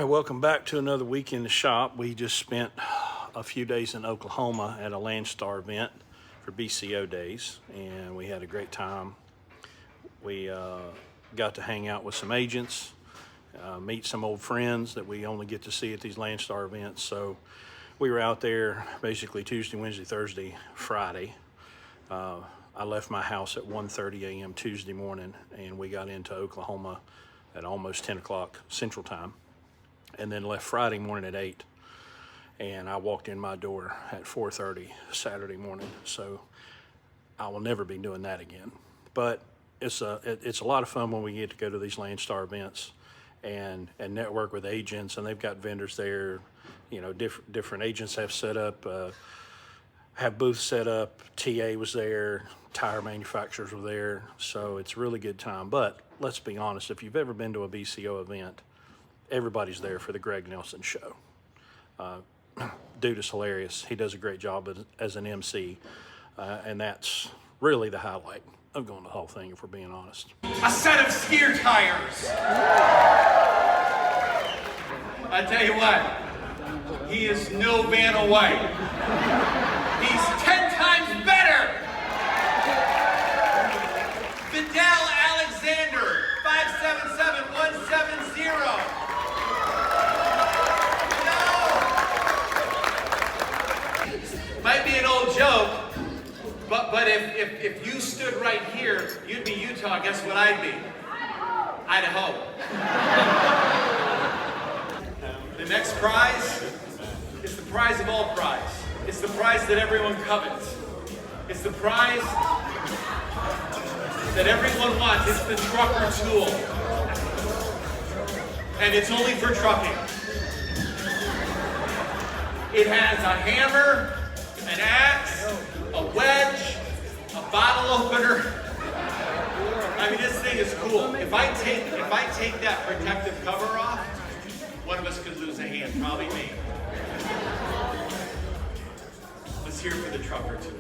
Hey, welcome back to another week in the shop. We just spent a few days in Oklahoma at a Landstar event for BCO Days, and we had a great time. We got to hang out with some agents, meet some old friends that we only get to see at these Landstar events. So we were out there basically Tuesday, Wednesday, Thursday, Friday. I left my house at 1:30 a.m. Tuesday morning, and we got into Oklahoma at almost 10 o'clock Central Time, and then left Friday morning at 8. And I walked in my door at 4:30 Saturday morning. So I will never be doing that again. But it's a lot of fun when we get to go to these Landstar events and network with agents, and they've got vendors there. You know, different agents have set up, have booths set up. TA was there, tire manufacturers were there, so it's a really good time. But let's be honest, if you've ever been to a BCO event, everybody's there for the Greg Nelson show. Dude is hilarious. He does a great job as an MC, and that's really the highlight of going to the whole thing, if we're being honest. A set of steer tires. I tell you what, he is no Vanna White. He's 10 times better. Fidel Alexander, 577170. No. Might be an old joke, but if you stood right here, you'd be Utah. Guess what I'd be? Idaho. The next prize is the prize of all prize. It's the prize that everyone covets. It's the prize that everyone wants. It's the trucker tool. And it's only for trucking. It has a hammer, an axe, a wedge, a bottle opener. I mean, this thing is cool. If I take that protective cover off, one of us could lose a hand, probably me. Let's hear it for the trucker too.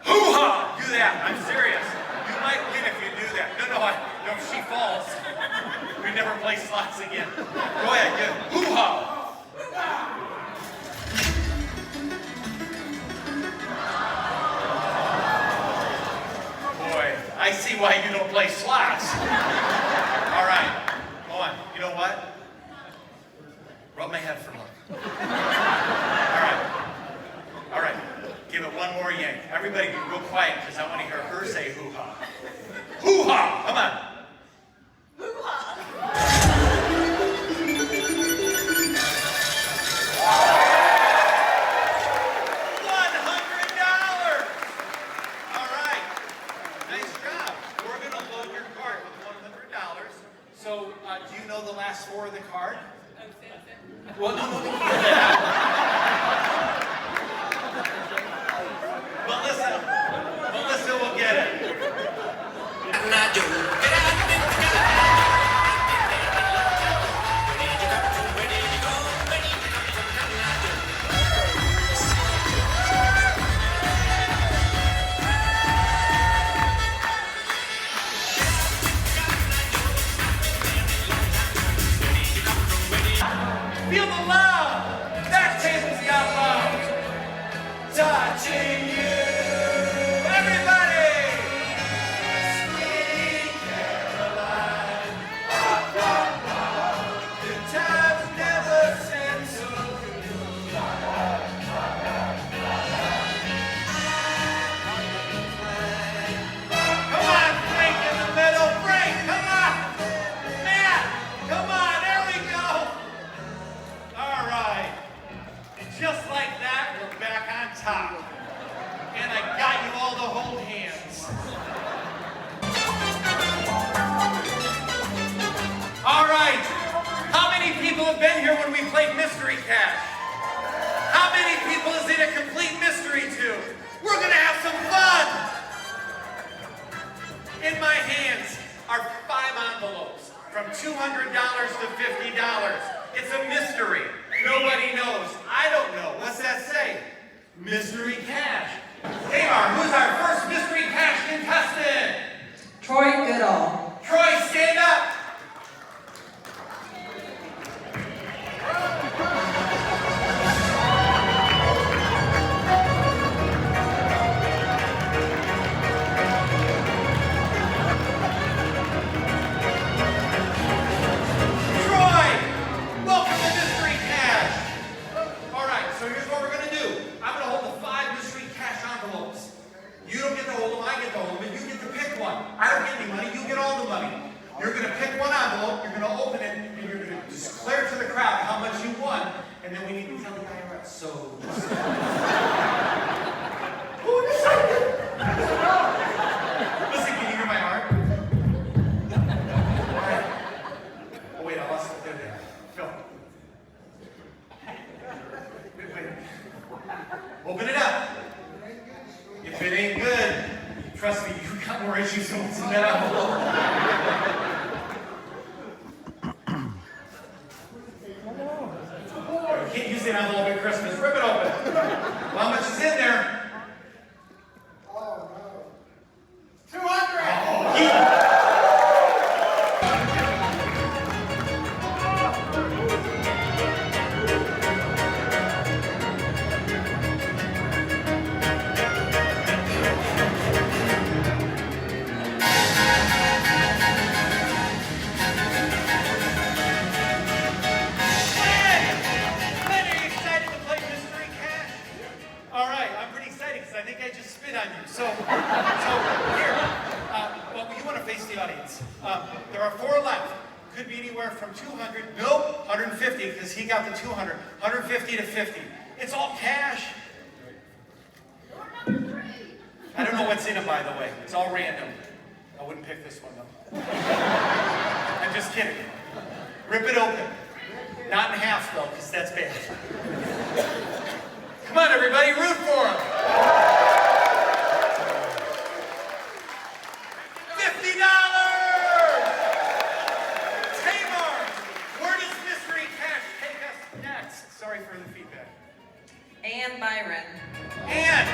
Hoo-ha! Do that. I'm serious. You might win if you do that. No, if she falls, we never play slots again. Go ahead, get hoo-ha! I see why you don't play slots. All right, hold on. You know what? Rub my head for luck. All right. Give it one more yank. Everybody be real quiet because I want to hear her say hoo-ha. Hoo-ha! Come on. So, do you know the last four of the card? Well, no. Melissa will get it. Feel the love! That table's got love! Touching you! Everybody! Sweet Caroline! The times never seem so good. Come on, Frank in the middle! Frank, come on! Matt, come on! There we go! All right, and just like that, we're back on top. And I got you all to hold hands. All right, how many people have been here when we played Mystery Cash? How many people is it a complete mystery to? We're gonna have some fun. In my hands are 5 envelopes from $200 to $50. It's a mystery. Nobody knows. I don't know. What's that say? Mystery Cash. Tamar, who's our first Mystery Cash contestant? Troy Goodall. Troy, stand up. I don't get any money, you get all the money. You're going to pick one envelope, you're going to open it, and you're going to declare to the crowd how much you won, and then we need to tell the IRS. So, who decided? Listen, can you hear my heart? All right. Oh wait, I lost it there. Phil. Wait. Open it up. If it ain't good, trust me, you got more issues than what's in that envelope. You can't use the envelope at Christmas. Rip it open. Well, how much is in there? Oh, no. 200! Oh, yeah. So here, well, you want to face the audience. There are 4 left. Could be anywhere from 200, nope, 150, because he got the 200, 150 to 50. It's all cash. I don't know what's in it, by the way. It's all random. I wouldn't pick this one, though. I'm just kidding. Rip it open. Not in half, though, because that's bad. Come on, everybody, root for him. Sorry for the feedback. Ann Byron. Ann!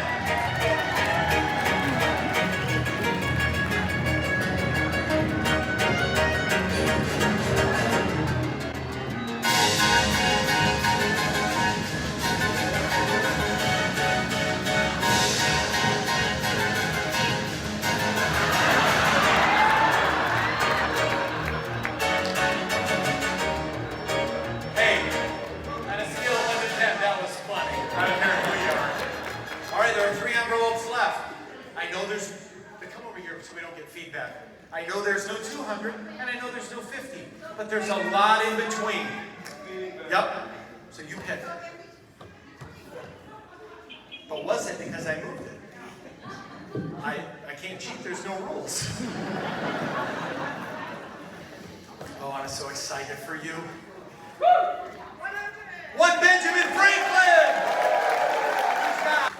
Feedback. I know there's no 200, and I know there's no 50, but there's a lot in between. Yep. So you pick. But was it because I moved it? I can't cheat. There's no rules. Oh, I'm so excited for you. One Benjamin Franklin.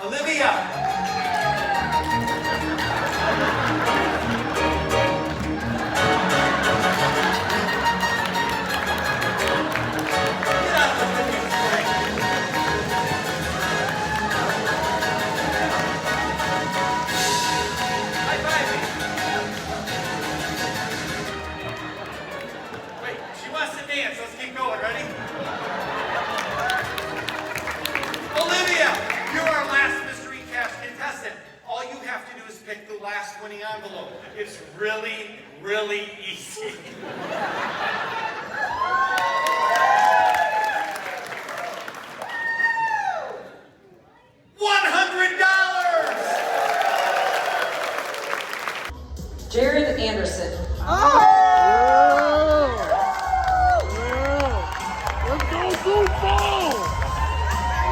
Olivia. Envelope. It's really, really easy. $100! Jared Anderson. Oh! Yeah. Let's go football!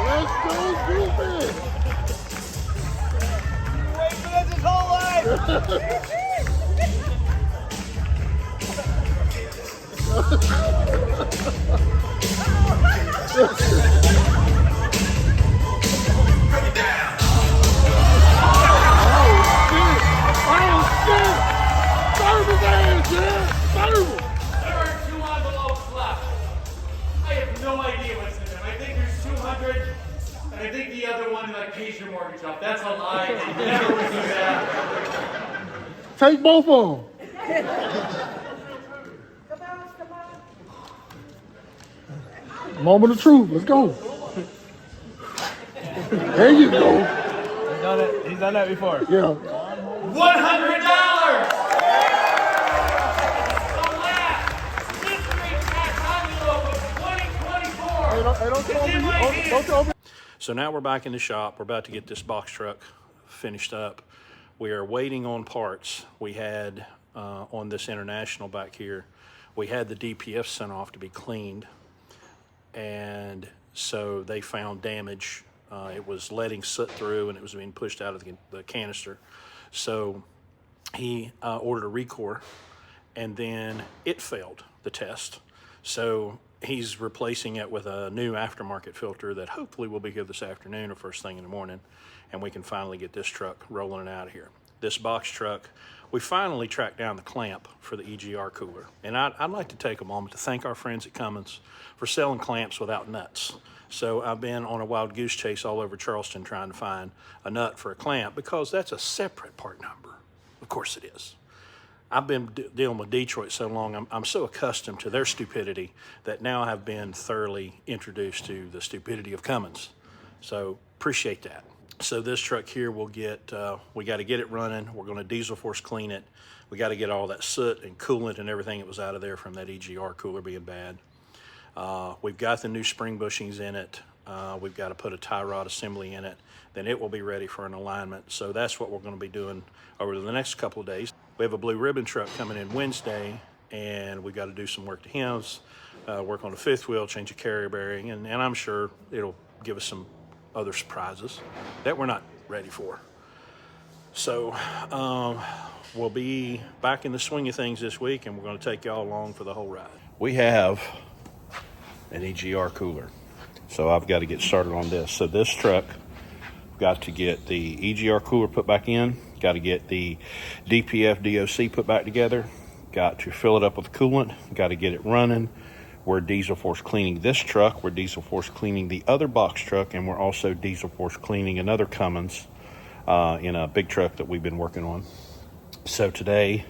Let's go Goofy! Wait for this his whole life! I think the other one like pays your mortgage off. That's a lie. They never would do that. Take both of them. Moment of truth. Let's go. There you go. He's done that before. Yeah. $100. So now we're back in the shop. We're about to get this box truck finished up. We are waiting on parts. We had on this International back here, we had the DPF sent off to be cleaned, and so they found damage. It was letting soot through, and it was being pushed out of the canister. So he ordered a recore, and then it failed the test. So he's replacing it with a new aftermarket filter that hopefully will be here this afternoon or first thing in the morning, and we can finally get this truck rolling out of here. This box truck, we finally tracked down the clamp for the EGR cooler. And I'd like to take a moment to thank our friends at Cummins for selling clamps without nuts. So I've been on a wild goose chase all over Charleston trying to find a nut for a clamp, because that's a separate part number. Of course it is. I've been dealing with Detroit so long, I'm so accustomed to their stupidity that now I've been thoroughly introduced to the stupidity of Cummins. So appreciate that. So this truck here will get, we got to get it running. We're going to diesel force clean it. We got to get all that soot and coolant and everything that was out of there from that EGR cooler being bad. We've got the new spring bushings in it. We've got to put a tie rod assembly in it. Then it will be ready for an alignment. So that's what we're going to be doing over the next couple of days. We have a blue ribbon truck coming in Wednesday, and we've got to do some work to him, work on the fifth wheel, change a carrier bearing, and I'm sure it'll give us some other surprises that we're not ready for. So we'll be back in the swing of things this week, and we're going to take y'all along for the whole ride. We have an EGR cooler, so I've got to get started on this. So this truck, got to get the EGR cooler put back in, got to get the DPF DOC put back together, got to fill it up with coolant, got to get it running. We're diesel force cleaning this truck, we're diesel force cleaning the other box truck, and we're also diesel force cleaning another Cummins in a big truck that we've been working on. So today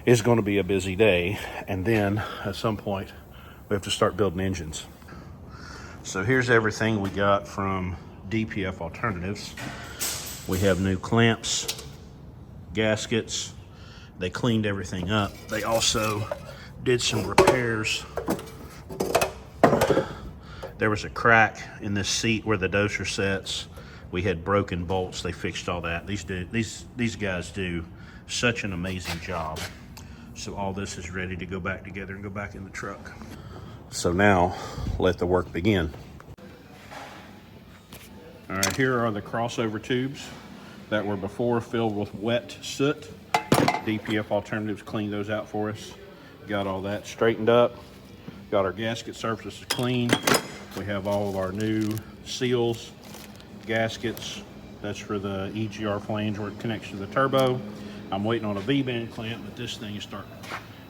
is going to be a busy day, and then at some point we have to start building engines. So here's everything we got from DPF Alternatives. We have new clamps, gaskets. They cleaned everything up. They also did some repairs. There was a crack in this seat where the doser sits. We had broken bolts. They fixed all that. These guys do such an amazing job. So all this is ready to go back together and go back in the truck. So now let the work begin. All right, here are the crossover tubes that were before filled with wet soot. DPF Alternatives cleaned those out for us. Got all that straightened up. Got our gasket surfaces clean. We have all of our new seals, gaskets. That's for the EGR flange where it connects to the turbo. I'm waiting on a V-band clamp, but this thing is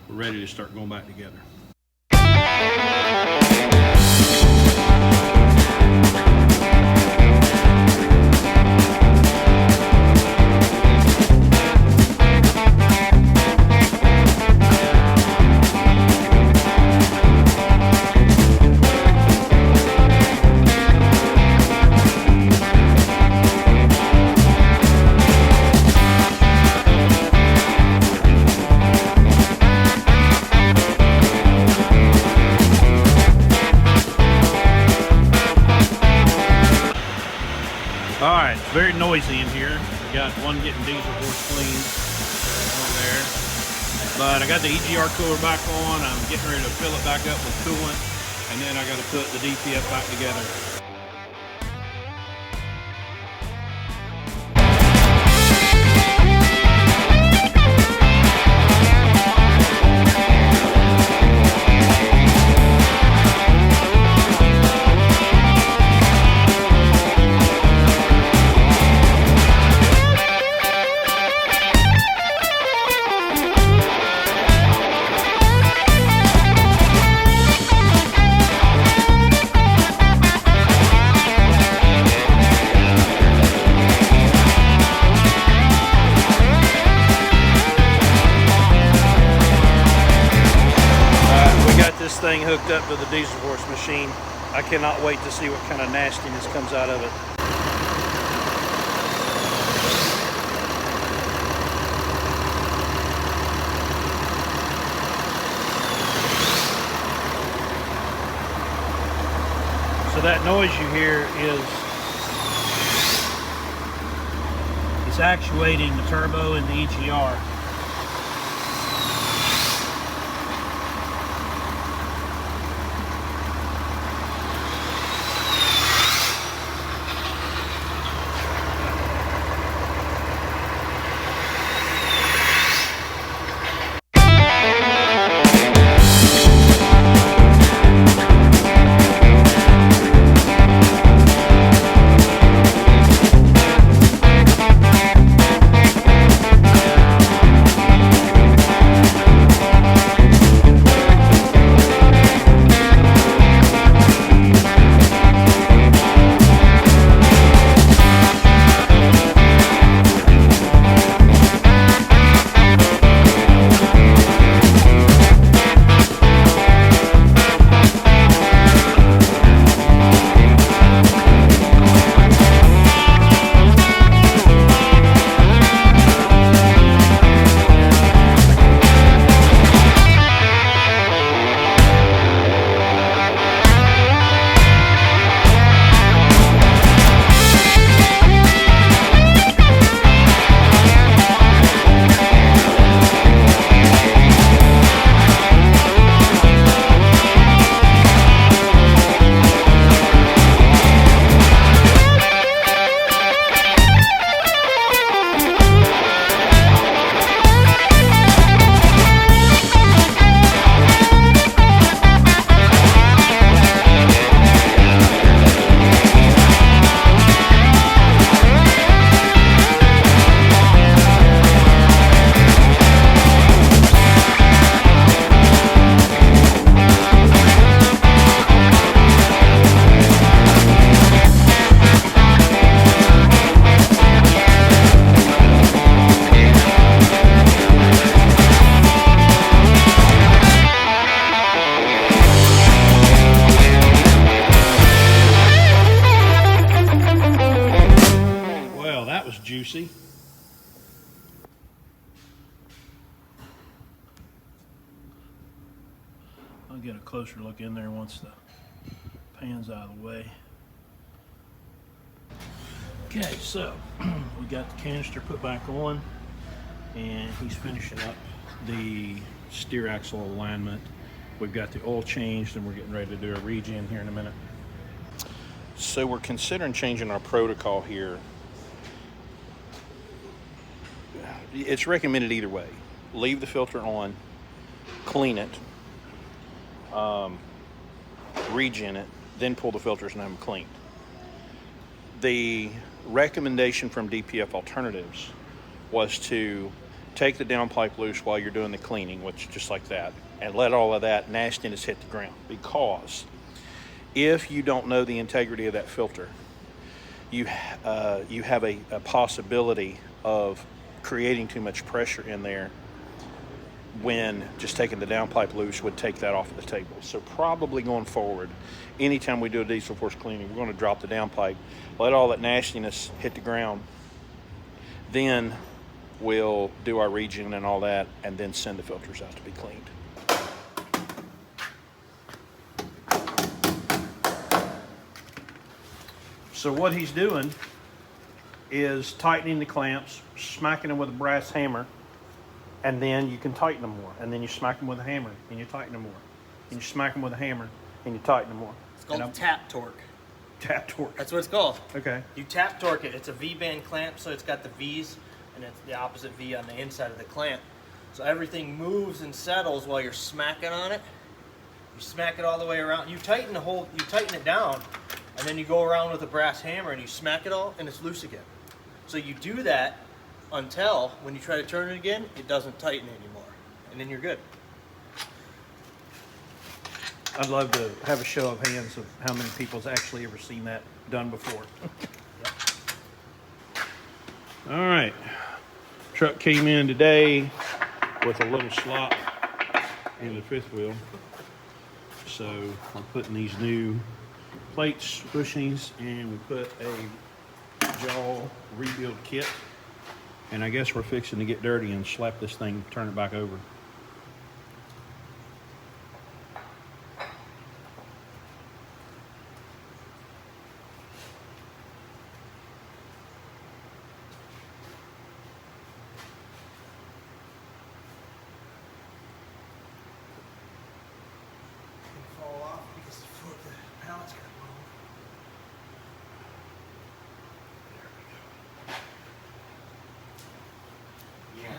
ready to start going back together. Alright, it's very noisy in here. We got one getting diesel force cleaned over there. But I got the EGR cooler back on. I'm getting ready to fill it back up with coolant. And then I got to put the DPF back together. thing hooked up to the diesel force machine. I cannot wait to see what kind of nastiness comes out of it. So that noise you hear is actuating the turbo and the EGR. Juicy. I'll get a closer look in there once the pan's out of the way. Okay, so we got the canister put back on, and he's finishing up the steer axle alignment. We've got the oil changed, and we're getting ready to do a regen here in a minute. So we're considering changing our protocol here. It's recommended either way. Leave the filter on, clean it, regen it, then pull the filters and have them cleaned. The recommendation from DPF Alternatives was to take the downpipe loose while you're doing the cleaning, which just like that, and let all of that nastiness hit the ground. Because if you don't know the integrity of that filter, you have a possibility of creating too much pressure in there when just taking the downpipe loose would take that off of the table. So probably going forward, anytime we do a diesel force cleaning, we're going to drop the downpipe, let all that nastiness hit the ground, then we'll do our regen and all that, and then send the filters out to be cleaned. So what he's doing is tightening the clamps, smacking them with a brass hammer, and then you can tighten them more. And then you smack them with a hammer, and you tighten them more. And you smack them with a hammer, and you tighten them more. It's called tap torque. Tap torque. That's what it's called. Okay. You tap torque it. It's a V-band clamp, so it's got the V's, and it's the opposite V on the inside of the clamp. So everything moves and settles while you're smacking on it. You smack it all the way around. You tighten it down, and then you go around with a brass hammer, and you smack it all, and it's loose again. So you do that until, when you try to turn it again, it doesn't tighten anymore. And then you're good. I'd love to have a show of hands of how many people's actually ever seen that done before. All right. Truck came in today with a little slop in the fifth wheel. So we're putting these new plates, bushings, and we put a jaw rebuild kit. And I guess we're fixing to get dirty and slap this thing, turn it back over. Fall off because the pallets got blown. There we go. Yeah.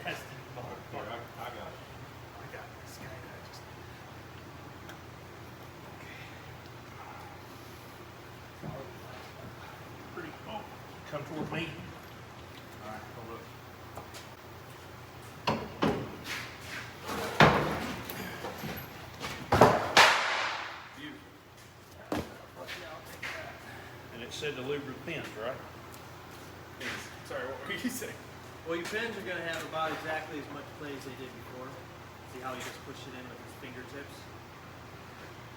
Nasty motherfucker. I got it. I got this guy. Pretty cool. Come toward me. All right, hold up. And it said the lubricant pins, right? Sorry, what were you saying? Well, your pins are going to have about exactly as much play as they did before. See how you just push it in with your fingertips?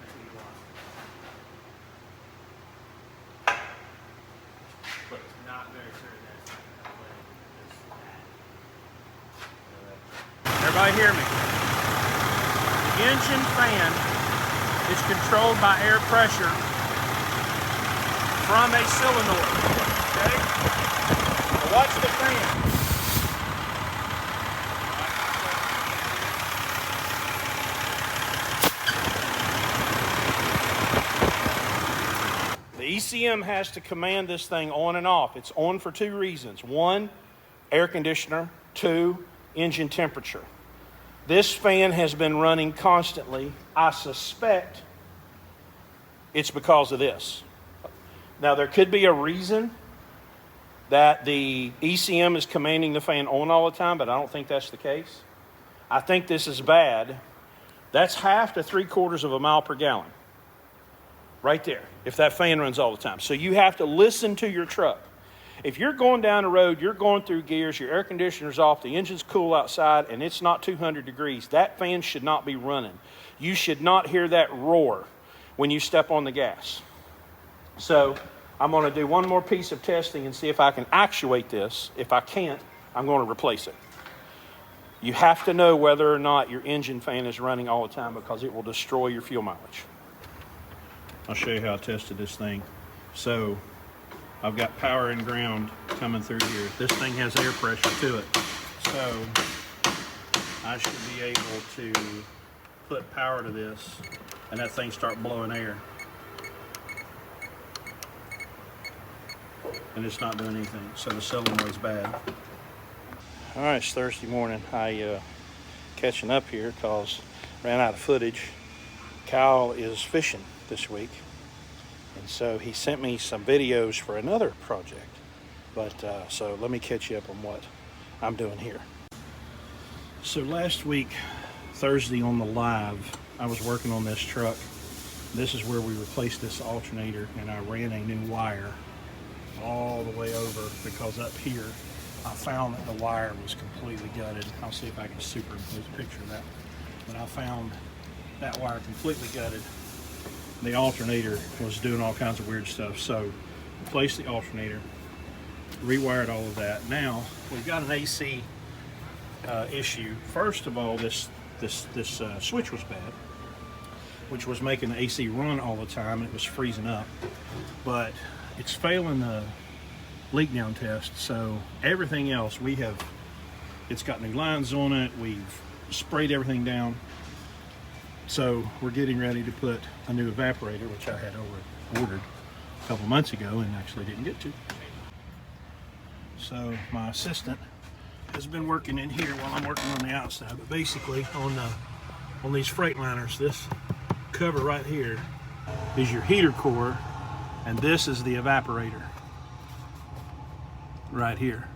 That's what you want. But it's not very certain that it's not going to play this bad. Everybody hear me? The engine fan is controlled by air pressure from a solenoid. Okay? Now watch the fan. The ECM has to command this thing on and off. It's on for two reasons. One, air conditioner. Two, engine temperature. This fan has been running constantly. I suspect it's because of this. Now, there could be a reason that the ECM is commanding the fan on all the time, but I don't think that's the case. I think this is bad. That's 1/2 to 3/4 of a mile per gallon. Right there, if that fan runs all the time. So you have to listen to your truck. If you're going down the road, you're going through gears, your air conditioner's off, the engine's cool outside, and it's not 200 degrees, that fan should not be running. You should not hear that roar when you step on the gas. So I'm going to do one more piece of testing and see if I can actuate this. If I can't, I'm going to replace it. You have to know whether or not your engine fan is running all the time because it will destroy your fuel mileage. I'll show you how I tested this thing. So I've got power and ground coming through here. This thing has air pressure to it. So I should be able to put power to this and that thing start blowing air. And it's not doing anything. So the solenoid's bad. All right, it's Thursday morning. I catching up here because ran out of footage. Kyle is fishing this week. And so he sent me some videos for another project. But so let me catch you up on what I'm doing here. So last week, Thursday on the live, I was working on this truck. This is where we replaced this alternator, and I ran a new wire all the way over because up here I found that the wire was completely gutted. I'll see if I can superimpose a picture of that. But I found that wire completely gutted. The alternator was doing all kinds of weird stuff. So replaced the alternator, rewired all of that. Now we've got an AC issue. First of all, this switch was bad, which was making the AC run all the time. It was freezing up, but it's failing the leak down test. So everything else it's got new lines on it. We've sprayed everything down. So we're getting ready to put a new evaporator, which I had ordered a couple months ago and actually didn't get to. So my assistant has been working in here while I'm working on the outside. But basically on these Freightliners, this cover right here is your heater core, and this is the evaporator right here.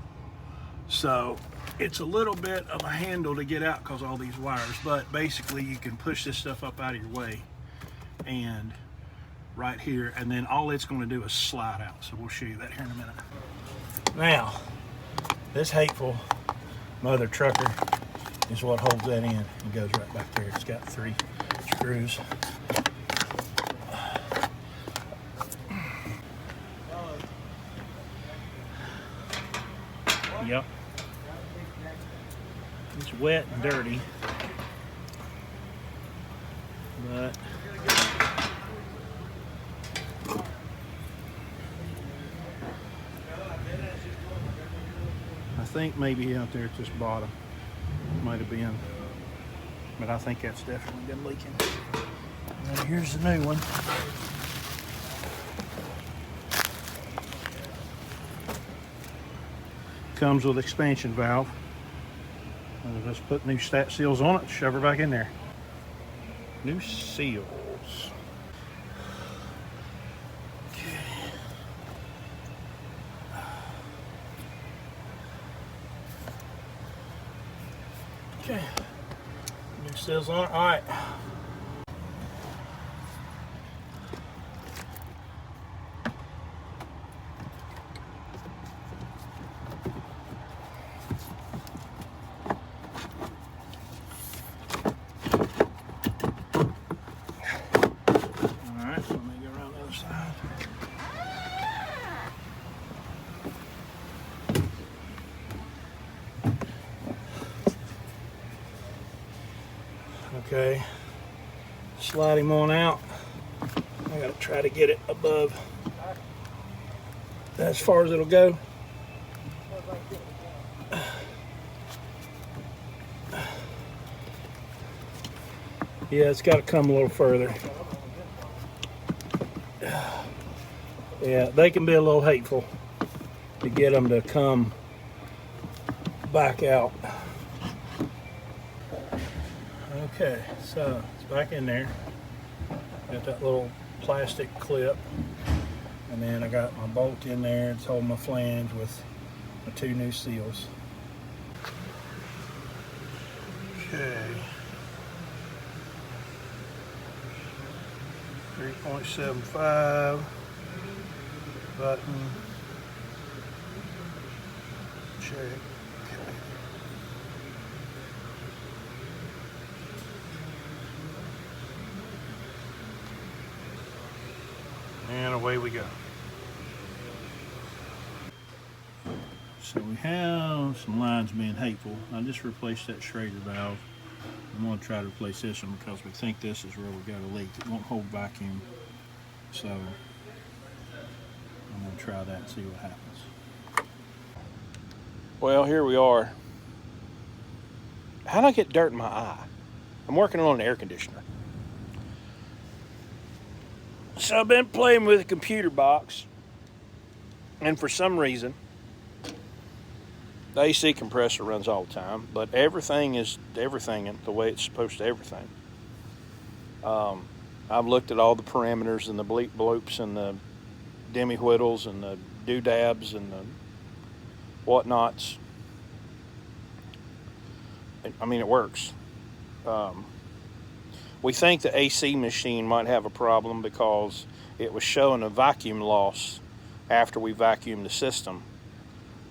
So it's a little bit of a handle to get out because all these wires, but basically you can push this stuff up out of your way and right here, and then all it's going to do is slide out. So we'll show you that here in a minute. Now, this hateful mother trucker is what holds that in. It goes right back there. It's got 3 screws. Yep. It's wet and dirty, but I think maybe out there at this bottom might have been, but I think that's definitely been leaking. And then here's the new one. Comes with expansion valve. I'll just put new stat seals on it, shove her back in there. New seals. Okay. New seals on it. All right. Okay, slide him on out. I gotta try to get it above as far as it'll go. Yeah, it's got to come a little further. Yeah, they can be a little hateful to get them to come back out. Okay, so it's back in there. Got that little plastic clip, and then I got my bolt in there. It's holding my flange with my 2 new seals. Okay. 3.75 button. Check. Okay. And away we go. So we have some lines being hateful. I just replaced that Schrader valve. I'm going to try to replace this one because we think this is where we got a leak. It won't hold vacuum. So I'm going to try that and see what happens. Well, here we are. How'd I get dirt in my eye? I'm working on an air conditioner. So I've been playing with a computer box, and for some reason the AC compressor runs all the time, but everything is everything the way it's supposed to everything. I've looked at all the parameters and the bleep bloops and the demi whittles and the doodabs and the whatnots. I mean, it works. We think the AC machine might have a problem because it was showing a vacuum loss after we vacuumed the system.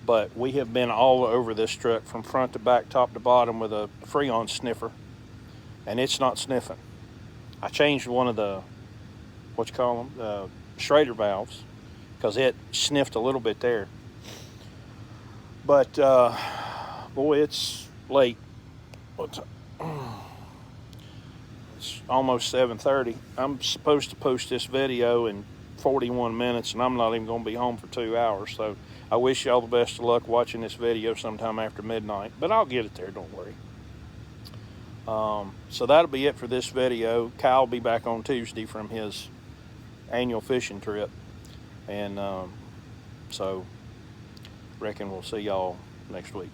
But we have been all over this truck from front to back, top to bottom with a Freon sniffer, and it's not sniffing. I changed one of the, what you call them, the Schrader valves, because it sniffed a little bit there. But boy, it's late. It's almost 7:30. I'm supposed to post this video in 41 minutes, and I'm not even going to be home for 2 hours. So I wish y'all the best of luck watching this video sometime after midnight, but I'll get it there, don't worry. So that'll be it for this video. Kyle will be back on Tuesday from his annual fishing trip, and so reckon we'll see y'all next week.